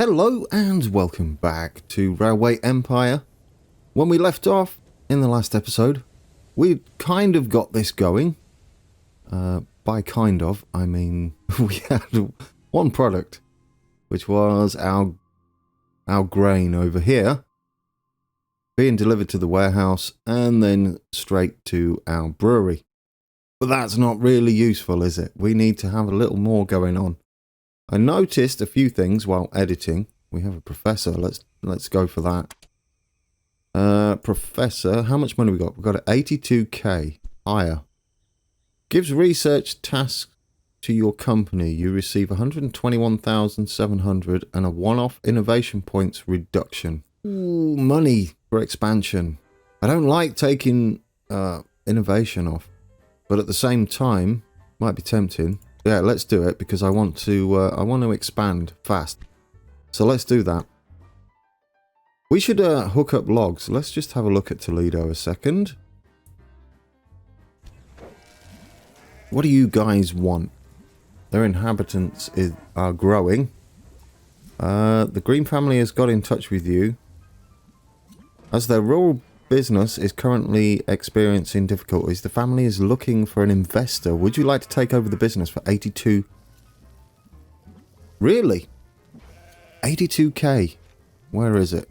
Hello and welcome back to Railway Empire. When we left off in the last episode, we kind of got this going. By kind of, I mean we had one product, which was our grain over here, being delivered to the warehouse and then straight to our brewery. But that's not really useful, is it? We need to have a little more going on. I noticed a few things while editing. We have a professor. Let's go for that. Professor, how much money we got? We've got 82k. Higher. Gives research tasks to your company. You receive 121,700 and a one-off innovation points reduction. Ooh, money for expansion. I don't like taking innovation off, but at the same time, might be tempting. Yeah, let's do it because I want to expand fast. So let's do that. We should hook up logs. Let's just have a look at Toledo a second. What do you guys want? Their inhabitants are growing. The Green family has got in touch with you. As their rural business is currently experiencing difficulties, the family is looking for an investor. Would you like to take over the business for 82? Really? 82k. Where is it?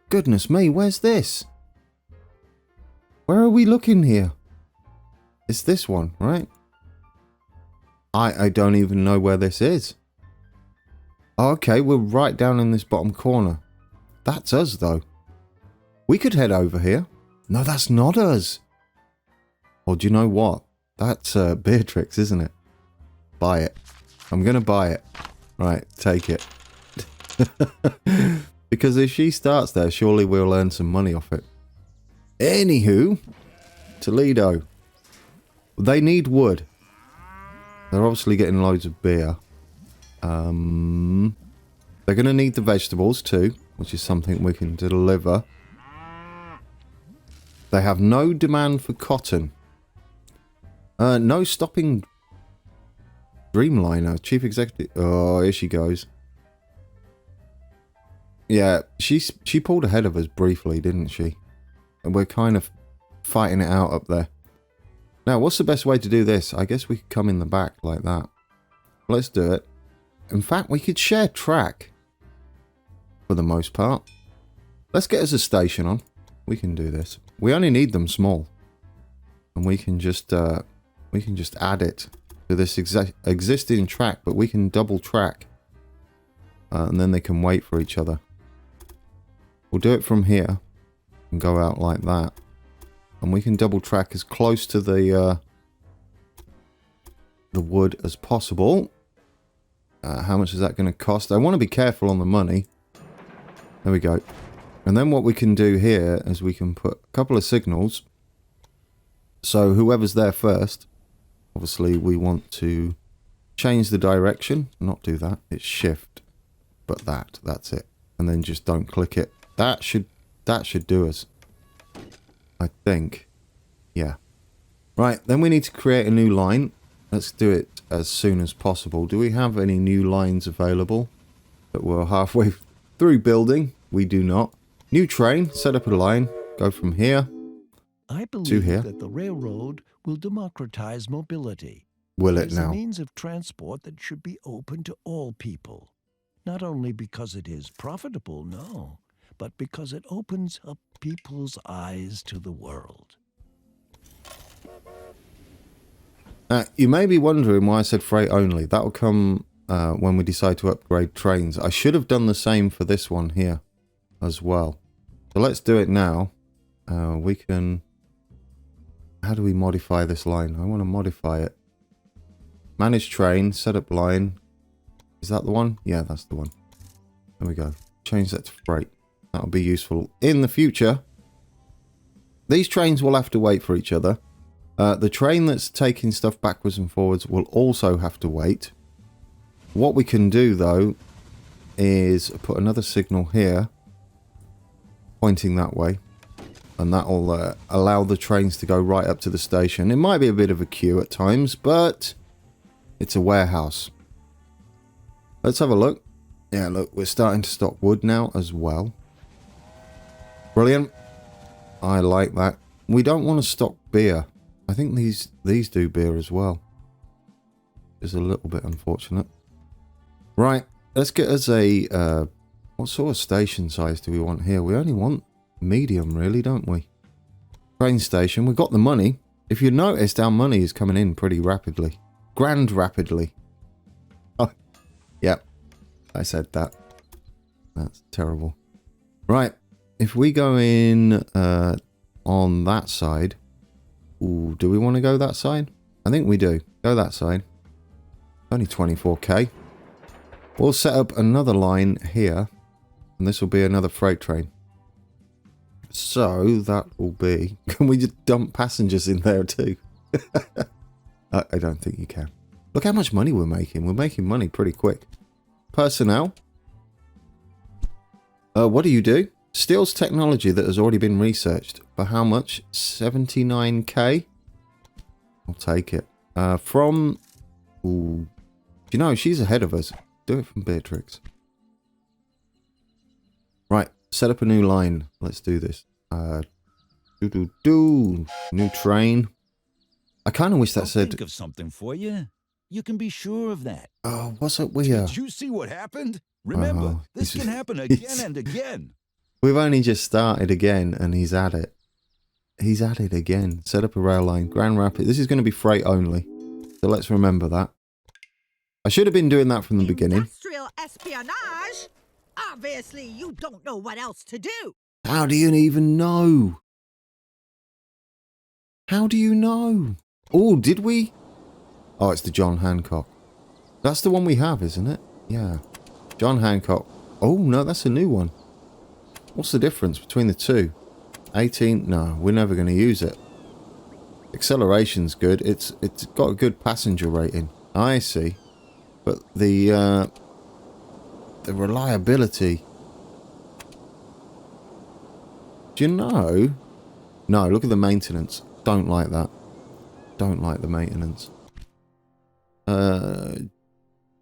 Goodness me, where's this? Where are we looking here? It's this one, right? I don't even know where this is. Okay, we're right down in this bottom corner. That's us though. We could head over here. No, that's not us. Or do you know what? That's Beatrix, isn't it? Buy it. I'm going to buy it. Right, take it. Because if she starts there, surely we'll earn some money off it. Anywho, Toledo. They need wood. They're obviously getting loads of beer. They're going to need the vegetables too, which is something we can deliver. They have no demand for cotton. No stopping Dreamliner, chief executive. Oh, here she goes. Yeah, she pulled ahead of us briefly, didn't she? And we're kind of fighting it out up there. Now, what's the best way to do this? I guess we could come in the back like that. Let's do it. In fact, we could share track for the most part. Let's get us a station on. We can do this. We only need them small, and we can just add it to this existing track. But we can double track, and then they can wait for each other. We'll do it from here and go out like that, and we can double track as close to the wood as possible. How much is that going to cost? I want to be careful on the money. There we go. And then what we can do here is we can put a couple of signals. So whoever's there first, obviously we want to change the direction. Not do that. It's shift. But that's it. And then just don't click it. That should do us. I think. Yeah. Right, then we need to create a new line. Let's do it as soon as possible. Do we have any new lines available that we're halfway through building? We do not. New train, set up a line, go from here I believe to here. that the railroad will democratize mobility. Will It it is a now? means of transport that should be open to all people. Not only because it is profitable, no, but because it opens up people's eyes to the world. You may be wondering why I said freight only. That will come when we decide to upgrade trains. I should have done the same for this one here as well. So let's do it now. We can... How do we modify this line? I want to modify it. Manage train, set up line. Is that the one? Yeah, that's the one. There we go. Change that to freight. That'll be useful in the future. These trains will have to wait for each other. The train that's taking stuff backwards and forwards will also have to wait. What we can do, though, is put another signal here, pointing that way. And that will allow the trains to go right up to the station. It might be a bit of a queue at times, but it's a warehouse. Let's have a look. Yeah, look, we're starting to stock wood now as well. Brilliant. I like that. We don't want to stock beer. I think these do beer as well. It's a little bit unfortunate. Right, let's get us a... what sort of station size do we want here? We only want medium, really, don't we? Train station. We've got the money. If you noticed, our money is coming in pretty rapidly. Grand rapidly. Oh, yep. I said that. That's terrible. Right. If we go in on that side. Ooh, do we want to go that side? I think we do. Go that side. Only 24k. We'll set up another line here. And this will be another freight train. So that will be... Can we just dump passengers in there too? I don't think you can. Look how much money we're making. We're making money pretty quick. Personnel. What do you do? Steals technology that has already been researched. For how much? 79k? I'll take it. From... Ooh. You know, she's ahead of us. Do it from Beatrix. Right. Set up a new line. Let's do this. New train. I kind of wish that said... think of something for you. You can be sure of that. Oh, what's up with you? Did you see what happened? Remember, this can happen again and again. We've only just started again, and he's at it. He's at it again. Set up a rail line. Grand Rapids. This is going to be freight only. So let's remember that. I should have been doing that from the beginning. Industrial espionage? Obviously, you don't know what else to do. How do you even know? How do you know? Oh, did we? Oh, it's the John Hancock. That's the one we have, isn't it? Yeah. John Hancock. Oh, no, that's a new one. What's the difference between the two? 18? No, we're never going to use it. Acceleration's good. It's got a good passenger rating. I see. But the reliability... Do you know? No, look at the maintenance. Don't like that. Don't like the maintenance.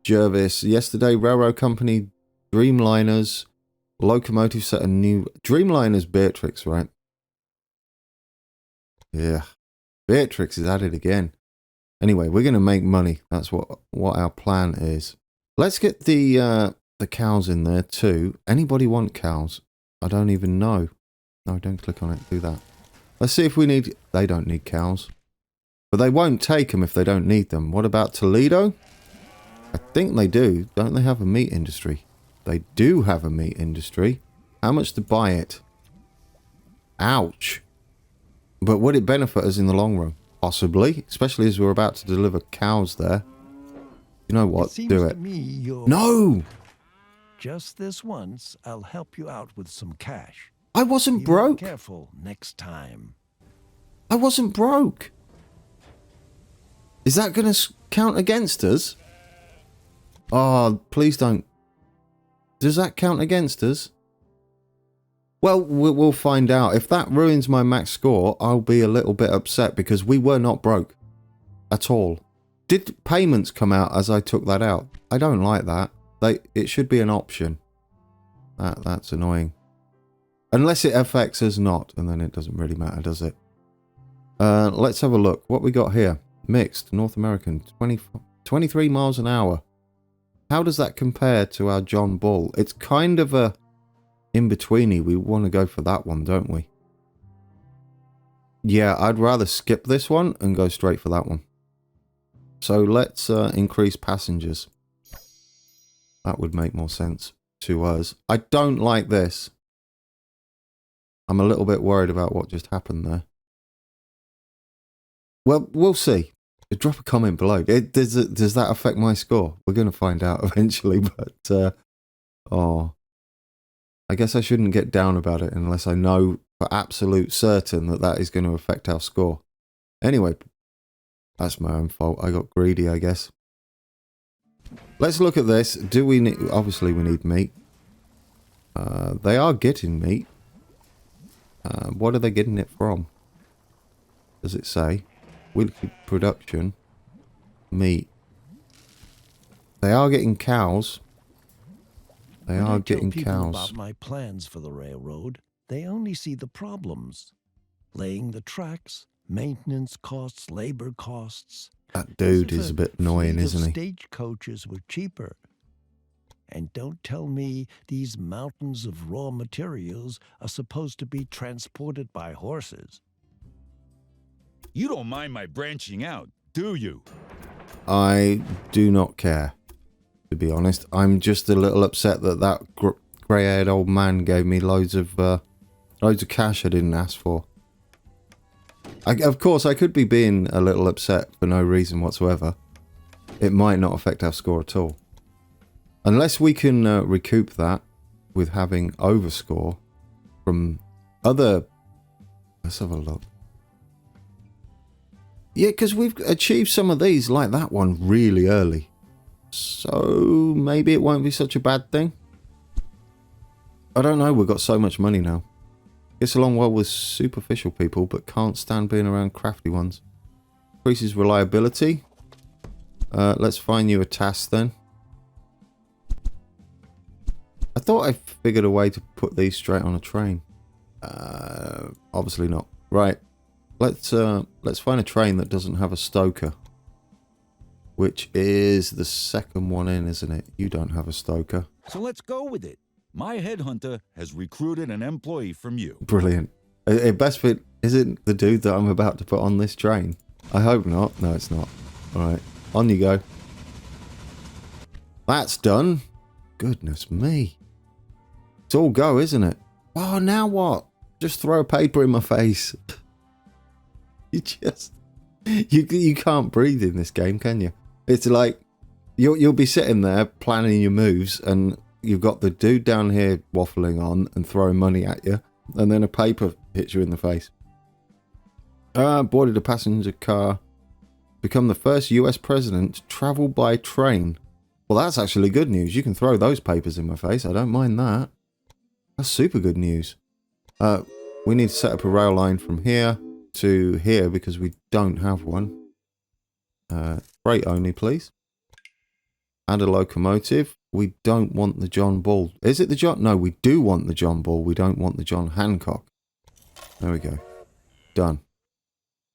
Jervis. Yesterday, railroad company, Dreamliners, locomotive set a new... Dreamliners Beatrix, right? Yeah. Beatrix is at it again. Anyway, we're going to make money. That's what our plan is. Let's get the cows in there too. Anybody want cows? I don't even know. No, don't click on it. Do that. Let's see if we need... They don't need cows. But they won't take them if they don't need them. What about Toledo? I think they do. Don't they have a meat industry? They do have a meat industry. How much to buy it? Ouch. But would it benefit us in the long run? Possibly. Especially as we're about to deliver cows there. You know what? Do it. No! Just this once, I'll help you out with some cash. I wasn't Be broke. careful next time. I wasn't broke. Is that going to count against us? Oh, please don't. Does that count against us? Well, we'll find out. If that ruins my max score, I'll be a little bit upset because we were not broke. At all. Did payments come out as I took that out? I don't like that. It should be an option. That's annoying. Unless it affects us not, and then it doesn't really matter, does it? Let's have a look. What we got here? Mixed, North American, 23 miles an hour. How does that compare to our John Bull? It's kind of a in-betweeny. We want to go for that one, don't we? Yeah, I'd rather skip this one and go straight for that one. So let's increase passengers. That would make more sense to us. I don't like this. I'm a little bit worried about what just happened there. Well, we'll see. Drop a comment below. Does that affect my score? We're going to find out eventually, but... oh. I guess I shouldn't get down about it unless I know for absolute certain that is going to affect our score. Anyway, that's my own fault. I got greedy, I guess. Let's look at this. Do we need... Obviously, we need meat. They are getting meat. What are they getting it from? Does it say? Weekly production. Meat. They are getting cows. They When are I tell getting people cows. about my plans for the railroad, they only see the problems. Laying the tracks, maintenance costs, labor costs. That As dude if is a bit annoying, fleet isn't of he? stagecoaches were cheaper. And don't tell me these mountains of raw materials are supposed to be transported by horses. You don't mind my branching out, do you? I do not care, to be honest. I'm just a little upset that that grey-haired old man gave me loads of cash I didn't ask for. Of course, I could be being a little upset for no reason whatsoever. It might not affect our score at all. Unless we can recoup that with having overscore from other... Let's have a look. Yeah, because we've achieved some of these, like that one, really early. So maybe it won't be such a bad thing. I don't know, we've got so much money now. Gets along well with superficial people, but can't stand being around crafty ones. Increases reliability. Let's find you a task then. I thought I figured a way to put these straight on a train. Obviously not. Right. Let's find a train that doesn't have a stoker. Which is the second one in, isn't it? You don't have a stoker. So let's go with it. My headhunter has recruited an employee from you. Brilliant. Best fit isn't the dude that I'm about to put on this train. I hope not. No, it's not. Alright. On you go. That's done. Goodness me. It's all go, isn't it? Oh, now what? Just throw a paper in my face. You just... You can't breathe in this game, can you? It's like... You'll be sitting there planning your moves and you've got the dude down here waffling on and throwing money at you. And then a paper hits you in the face. Boarded a passenger car. Become the first US president to travel by train. Well, that's actually good news. You can throw those papers in my face. I don't mind that. That's super good news. We need to set up a rail line from here to here because we don't have one. Freight only, please. And a locomotive. We don't want the John Bull. Is it the John? No, we do want the John Bull. We don't want the John Hancock. There we go. Done.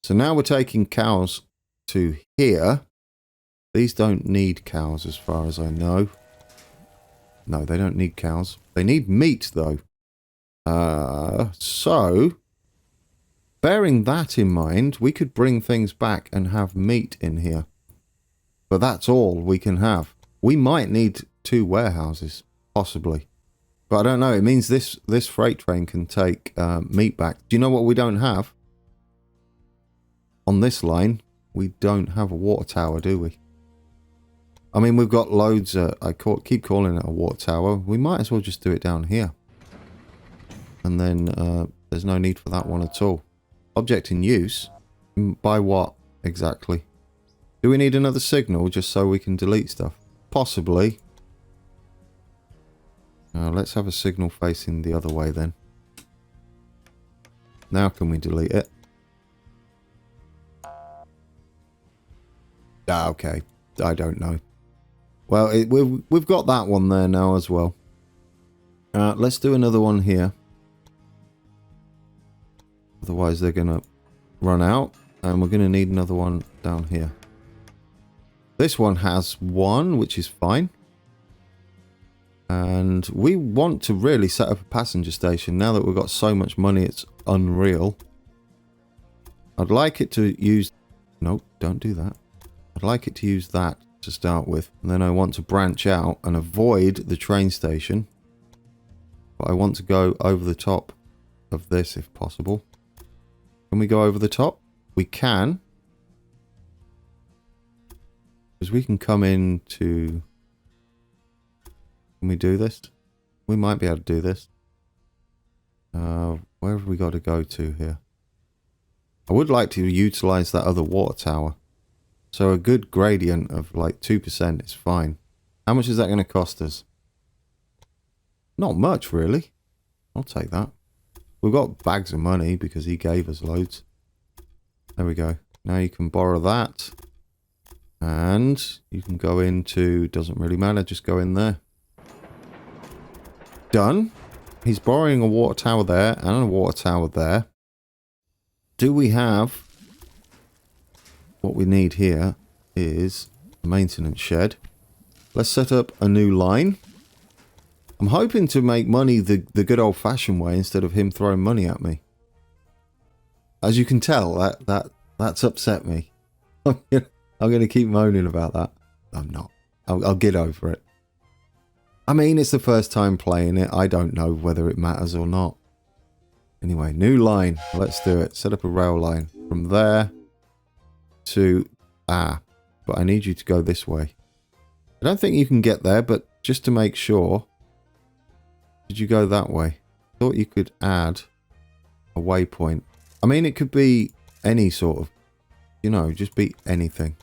So now we're taking cows to here. These don't need cows as far as I know. No, they don't need cows. They need meat though. So, bearing that in mind, we could bring things back and have meat in here. But that's all we can have. We might need 2 warehouses, possibly. But I don't know. It means this freight train can take meat back. Do you know what we don't have? On this line, we don't have a water tower, do we? I mean, we've got loads. Keep calling it a water tower. We might as well just do it down here. And then there's no need for that one at all. Object in use? By what exactly? Do we need another signal just so we can delete stuff? Possibly. Let's have a signal facing the other way then. Now can we delete it? Okay. I don't know. Well, we've got that one there now as well. Let's do another one here. Otherwise they're going to run out. And we're going to need another one down here. This one has one, which is fine. And we want to really set up a passenger station now that we've got so much money, it's unreal. I'd like it to use... Nope, don't do that. I'd like it to use that to start with. And then I want to branch out and avoid the train station. But I want to go over the top of this if possible. Can we go over the top? We can. Because we can come into... Can we do this? We might be able to do this. Where have we got to go to here? I would like to utilize that other water tower. So a good gradient of like 2% is fine. How much is that going to cost us? Not much, really. I'll take that. We've got bags of money because he gave us loads. There we go. Now you can borrow that. And you can go into... Doesn't really matter, just go in there. done. He's borrowing a water tower there and a water tower there. Do we have... What we need here is a maintenance shed. Let's set up a new line. I'm hoping to make money the good old-fashioned way instead of him throwing money at me. As you can tell, that's upset me. I'm going to keep moaning about that. I'm not. I'll get over it. I mean, it's the first time playing it. I don't know whether it matters or not. Anyway, new line. Let's do it. Set up a rail line from there to... but I need you to go this way. I don't think you can get there, but just to make sure... Did you go that way? Thought you could add a waypoint. I mean, it could be any sort of... You know, just be anything.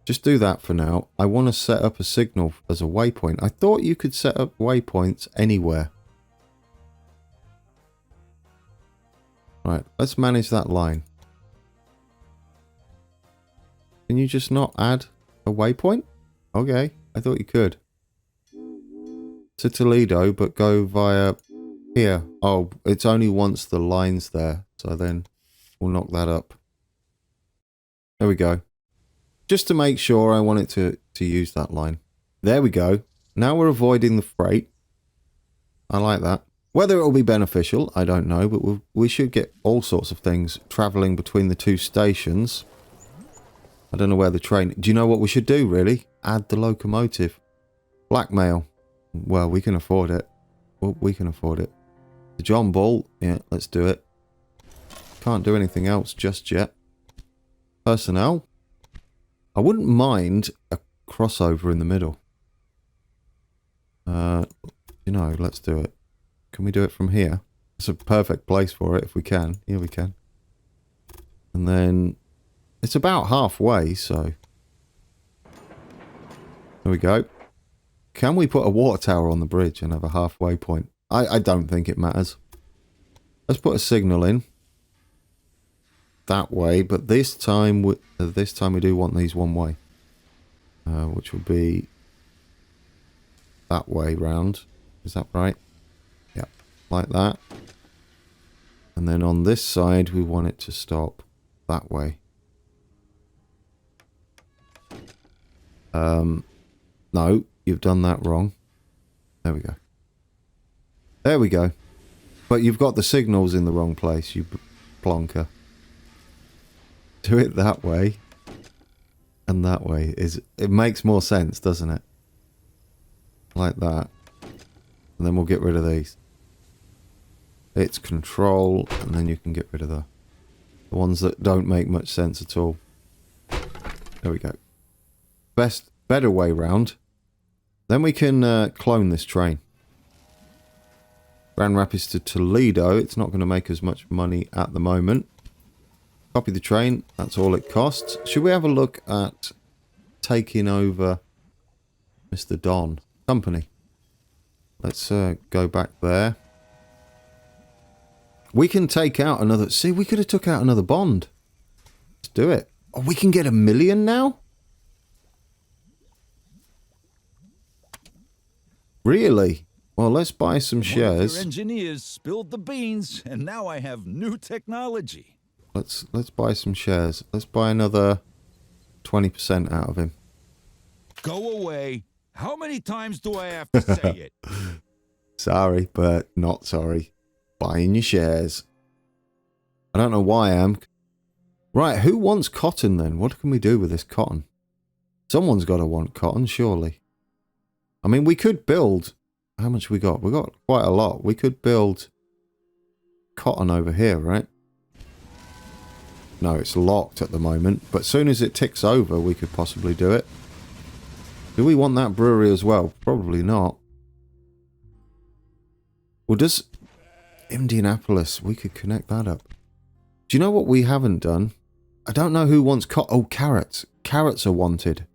Just do that for now. I want to set up a signal as a waypoint. I thought you could set up waypoints anywhere. Right, let's manage that line. Can you just not add a waypoint? Okay, I thought you could. To Toledo, but go via here. Oh, it's only once the line's there. So then we'll knock that up. There we go. Just to make sure, I want it to use that line. There we go. Now we're avoiding the freight. I like that. Whether it will be beneficial, I don't know, but we should get all sorts of things travelling between the two stations. I don't know where the train... Do you know what we should do, really? Add the locomotive. Blackmail. Well, we can afford it. Well, we can afford it. The John Bull. Yeah, let's do it. Can't do anything else just yet. Personnel. I wouldn't mind a crossover in the middle. You know, let's do it. Can we do it from here? It's a perfect place for it if we can. Here we can. And then it's about halfway, so there we go. Can we put a water tower on the bridge and have a halfway point? I don't think it matters. Let's put a signal in. That way, but this time we do want these one way, which will be that way round. Is that right? Yeah, like that. And then on this side, we want it to stop that way. No, you've done that wrong. There we go. There we go. But you've got the signals in the wrong place, you plonker. Do it that way and that way. It makes more sense, doesn't it? Like that. And then we'll get rid of these. It's control, and then you can get rid of the ones that don't make much sense at all. There we go. Better way round. Then we can clone this train. Grand Rapids to Toledo. It's not going to make as much money at the moment. Copy the train. That's all it costs. Should we have a look at taking over Mr. Don Company? Let's go back there. We can take out another... See, we could have took out another bond. Let's do it. Oh, we can get 1 million now? Really? Well, let's buy some shares. Your engineers spilled the beans, and now I have new technology. Let's buy some shares. Let's buy another 20% out of him. Go away. How many times do I have to say it? Sorry, but not sorry. Buying your shares. I don't know why I am. Right, who wants cotton then? What can we do with this cotton? Someone's got to want cotton, surely. I mean, we could build... How much we got? We got quite a lot. We could build cotton over here, right? No, it's locked at the moment. But as soon as it ticks over, we could possibly do it. Do we want that brewery as well? Probably not. Well, does Indianapolis, we could connect that up. Do you know what we haven't done? I don't know who wants oh, carrots. Carrots are wanted.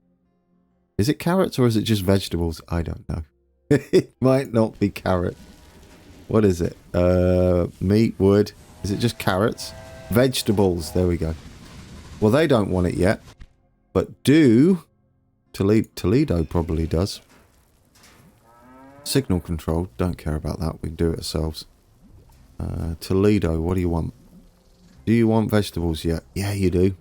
Is it carrots or is it just vegetables? I don't know. It might not be carrot. What is it? Meat, wood. Is it just carrots? Vegetables. There we go. Well, they don't want it yet. But do... Toledo probably does. Signal control, don't care about that. We can do it ourselves. Toledo, what do you want? Do you want vegetables yet? Yeah, you do.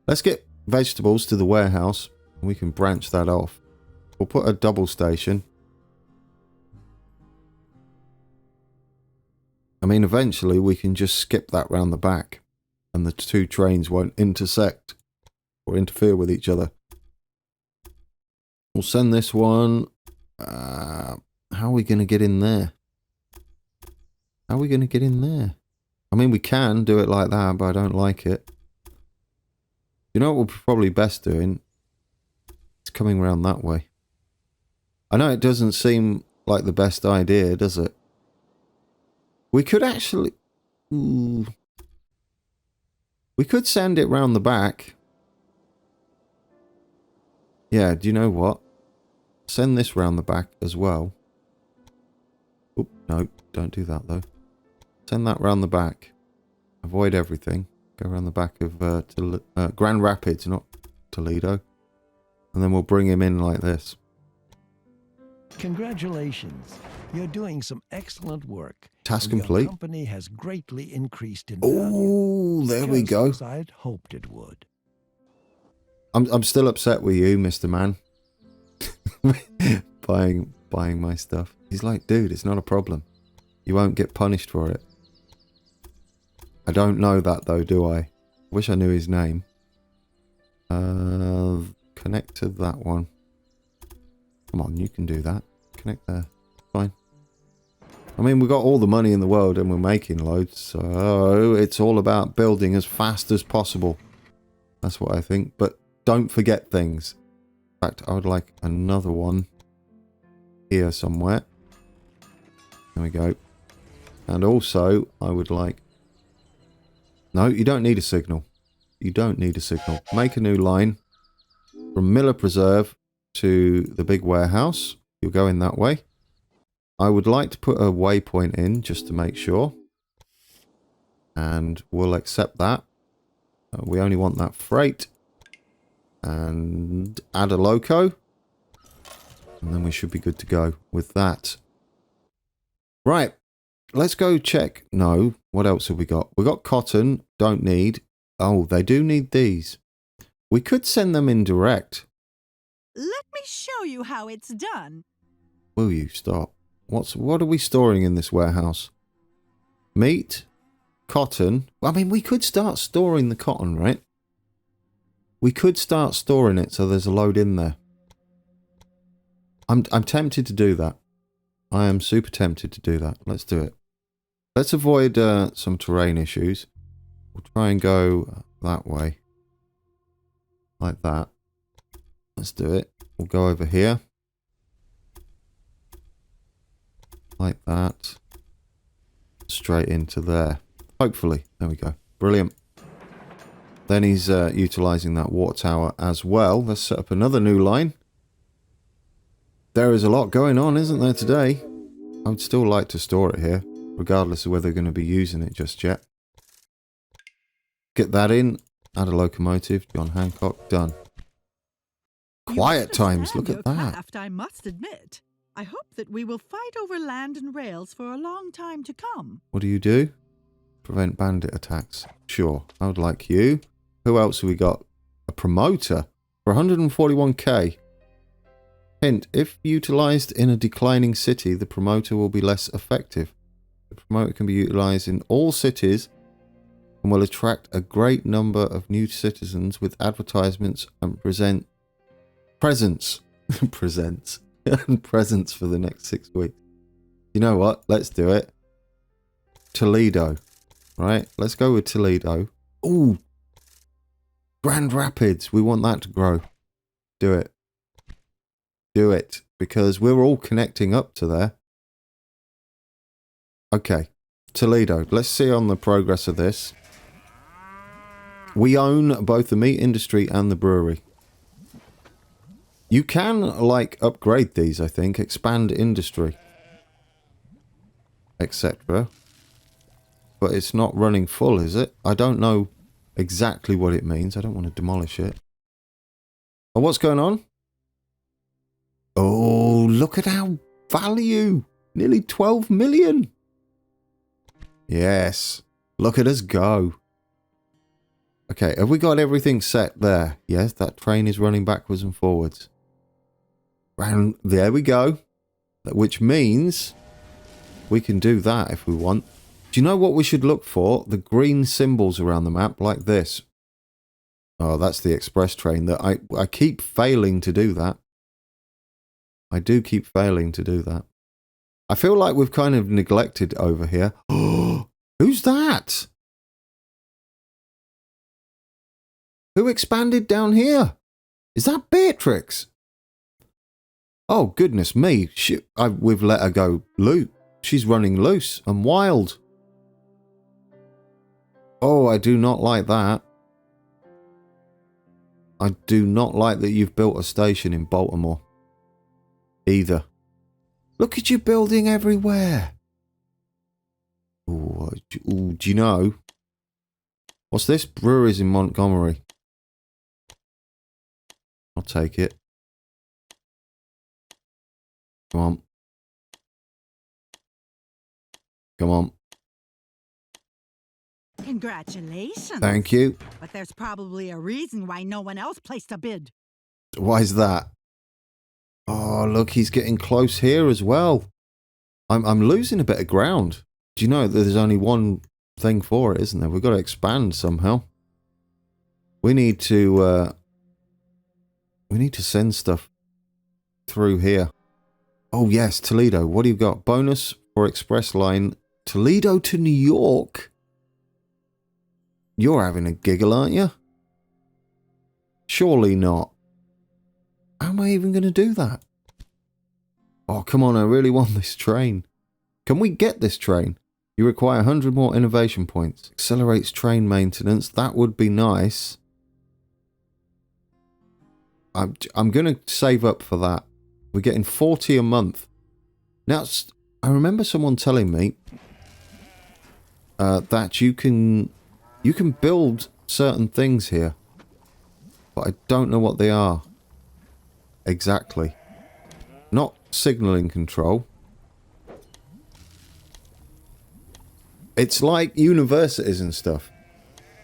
Let's get vegetables to the warehouse. We can branch that off. We'll put a double station. I mean, eventually we can just skip that round the back and the two trains won't intersect or interfere with each other. We'll send this one. How are we going to get in there? How are we going to get in there? I mean, we can do it like that, but I don't like it. You know what we're probably best doing? It's coming around that way. I know it doesn't seem like the best idea, does it? We could actually... Ooh. We could send it round the back. Yeah, do you know what? Send this round the back as well. Oop, no, don't do that though. Send that round the back. Avoid everything. Go around the back of Grand Rapids, not Toledo. And then we'll bring him in like this. Congratulations. You're doing some excellent work. Task and complete. Your company has greatly increased in value. Oh, there we just go. as I'd hoped it would. I'm still upset with you, Mr. Man. buying my stuff. He's like, dude, it's not a problem. You won't get punished for it. I don't know that though, do I? Wish I knew his name. Connect to that one. Come on, you can do that. Connect there. Fine. I mean, we've got all the money in the world and we're making loads, so it's all about building as fast as possible. That's what I think. But don't forget things. In fact, I would like another one here somewhere. There we go. And also, I would like... No, you don't need a signal. You don't need a signal. Make a new line from Miller Preserve to the big warehouse. You'll go in that way. I would like to put a waypoint in just to make sure. And we'll accept that. We only want that freight. And add a loco. And then we should be good to go with that. Right. Let's go check. No. What else have we got? We got cotton. Don't need. Oh, they do need these. We could send them in direct. Let me show you how it's done. Will you stop? What are we storing in this warehouse? Meat? Cotton? I mean, we could start storing the cotton, right? We could start storing it so there's a load in there. I'm tempted to do that. I am super tempted to do that. Let's do it. Let's avoid some terrain issues. We'll try and go that way. Like that. Let's do it. We'll go over here. Like that. Straight into there. Hopefully. There we go. Brilliant. Then he's utilising that water tower as well. Let's set up another new line. There is a lot going on, isn't there, today? I would still like to store it here, regardless of whether they're going to be using it just yet. Get that in. Add a locomotive. John Hancock. Done. Quiet times. Look at that. Craft, I must admit. I hope that we will fight over land and rails for a long time to come. What do you do? Prevent bandit attacks. Sure. I would like you. Who else have we got? A promoter for 141k. Hint, if utilised in a declining city, the promoter will be less effective. The promoter can be utilised in all cities and will attract a great number of new citizens with advertisements and presents and presents for the next 6 weeks. You know what? Let's do it. Toledo. Right? Let's go with Toledo. Ooh. Grand Rapids. We want that to grow. Do it. Do it. Because we're all connecting up to there. Okay. Toledo. Let's see on the progress of this. We own both the meat industry and the brewery. You can, like, upgrade these, I think. Expand industry. Etc. But it's not running full, is it? I don't know exactly what it means. I don't want to demolish it. Oh, what's going on? Oh, look at how value. Nearly 12 million. Yes. Look at us go. Okay, have we got everything set there? Yes, that train is running backwards and forwards. And there we go. Which means we can do that if we want. Do you know what we should look for? The green symbols around the map like this. Oh, that's the express train. That I keep failing to do that. I do keep failing to do that. I feel like we've kind of neglected over here. Oh, who's that? Who expanded down here? Is that Beatrix? Oh, goodness me. We've let her go loose. She's running loose and wild. Oh, I do not like that. I do not like that you've built a station in Baltimore. Either. Look at you building everywhere. Ooh, do you know? What's this? Breweries in Montgomery. I'll take it. Come on. Come on. Congratulations. Thank you. But there's probably a reason why no one else placed a bid. Why is that? Oh, look, he's getting close here as well. I'm losing a bit of ground. Do you know that there's only one thing for it, isn't there? We've got to expand somehow. We need to send stuff through here. Oh, yes, Toledo. What do you got? Bonus for express line. Toledo to New York? You're having a giggle, aren't you? Surely not. How am I even going to do that? Oh, come on. I really want this train. Can we get this train? You require 100 more innovation points. Accelerates train maintenance. That would be nice. I'm going to save up for that. We're getting 40 a month. Now, I remember someone telling me that you can build certain things here, but I don't know what they are exactly. Not signaling control. It's like universities and stuff.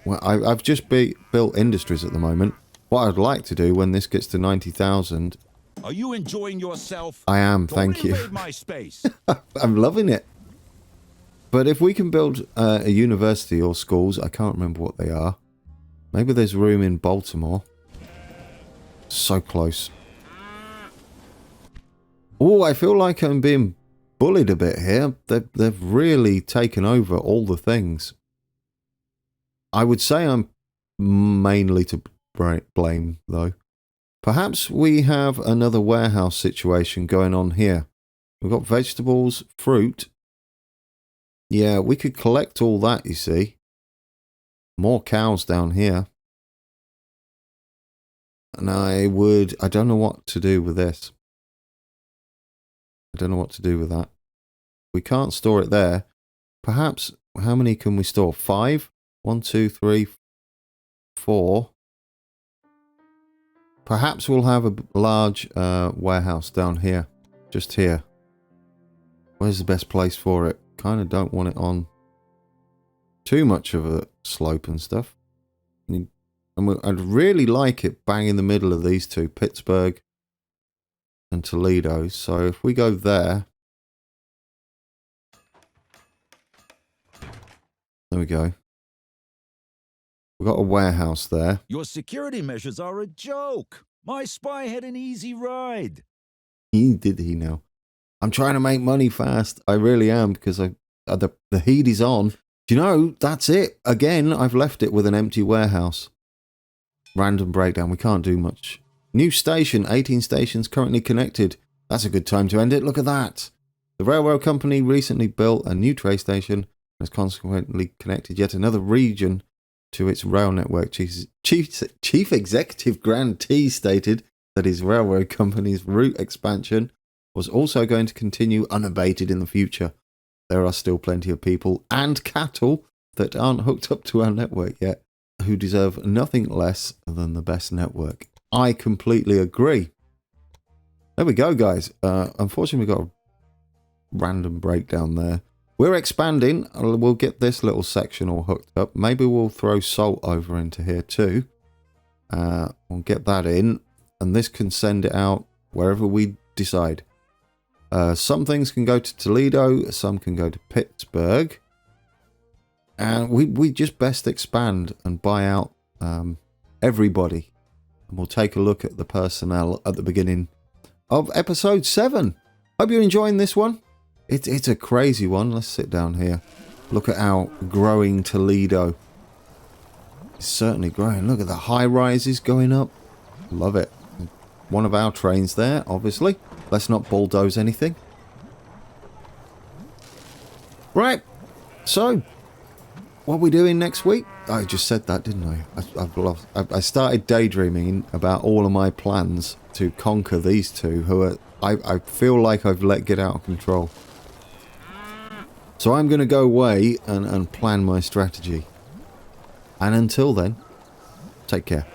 Well, I've just built industries at the moment. What I'd like to do when this gets to 90,000. Are you enjoying yourself? I am, Don't thank you. invade my space. I'm loving it. But if we can build a university or schools, I can't remember what they are. Maybe there's room in Baltimore. So close. Oh, I feel like I'm being bullied a bit here. They've really taken over all the things. I would say I'm mainly to blame, though. Perhaps we have another warehouse situation going on here. We've got vegetables, fruit. Yeah, we could collect all that, you see. More cows down here. And I don't know what to do with this. I don't know what to do with that. We can't store it there. Perhaps, how many can we store? 5? 1, 2, 3, 4. Perhaps we'll have a large warehouse down here. Just here. Where's the best place for it? Kind of don't want it on too much of a slope and stuff. And I'd really like it bang in the middle of these two, Pittsburgh and Toledo. So if we go there. There we go. We've got a warehouse there. Your security measures are a joke. My spy had an easy ride. Did he now? I'm trying to make money fast. I really am, because the heat is on. Do you know, that's it. Again, I've left it with an empty warehouse. Random breakdown. We can't do much. New station. 18 stations currently connected. That's a good time to end it. Look at that. The railroad company recently built a new train station and has consequently connected yet another region to its rail network. Chief Executive Grant T stated that his railroad company's route expansion was also going to continue unabated in the future. There are still plenty of people and cattle that aren't hooked up to our network yet, who deserve nothing less than the best network. I completely agree. There we go, guys. Unfortunately, we've got a random breakdown there. We're expanding. We'll get this little section all hooked up. Maybe we'll throw salt over into here too. We'll get that in. And this can send it out wherever we decide. Some things can go to Toledo. Some can go to Pittsburgh. And we just best expand and buy out everybody. And we'll take a look at the personnel at the beginning of episode 7. Hope you're enjoying this one. It's a crazy one. Let's sit down here. Look at our growing Toledo. It's certainly growing. Look at the high rises going up. Love it. One of our trains there, obviously. Let's not bulldoze anything. Right. So, what are we doing next week? I just said that, didn't I? I started daydreaming about all of my plans to conquer these two who are... I feel like I've let get out of control. So I'm going to go away and plan my strategy. And until then, take care.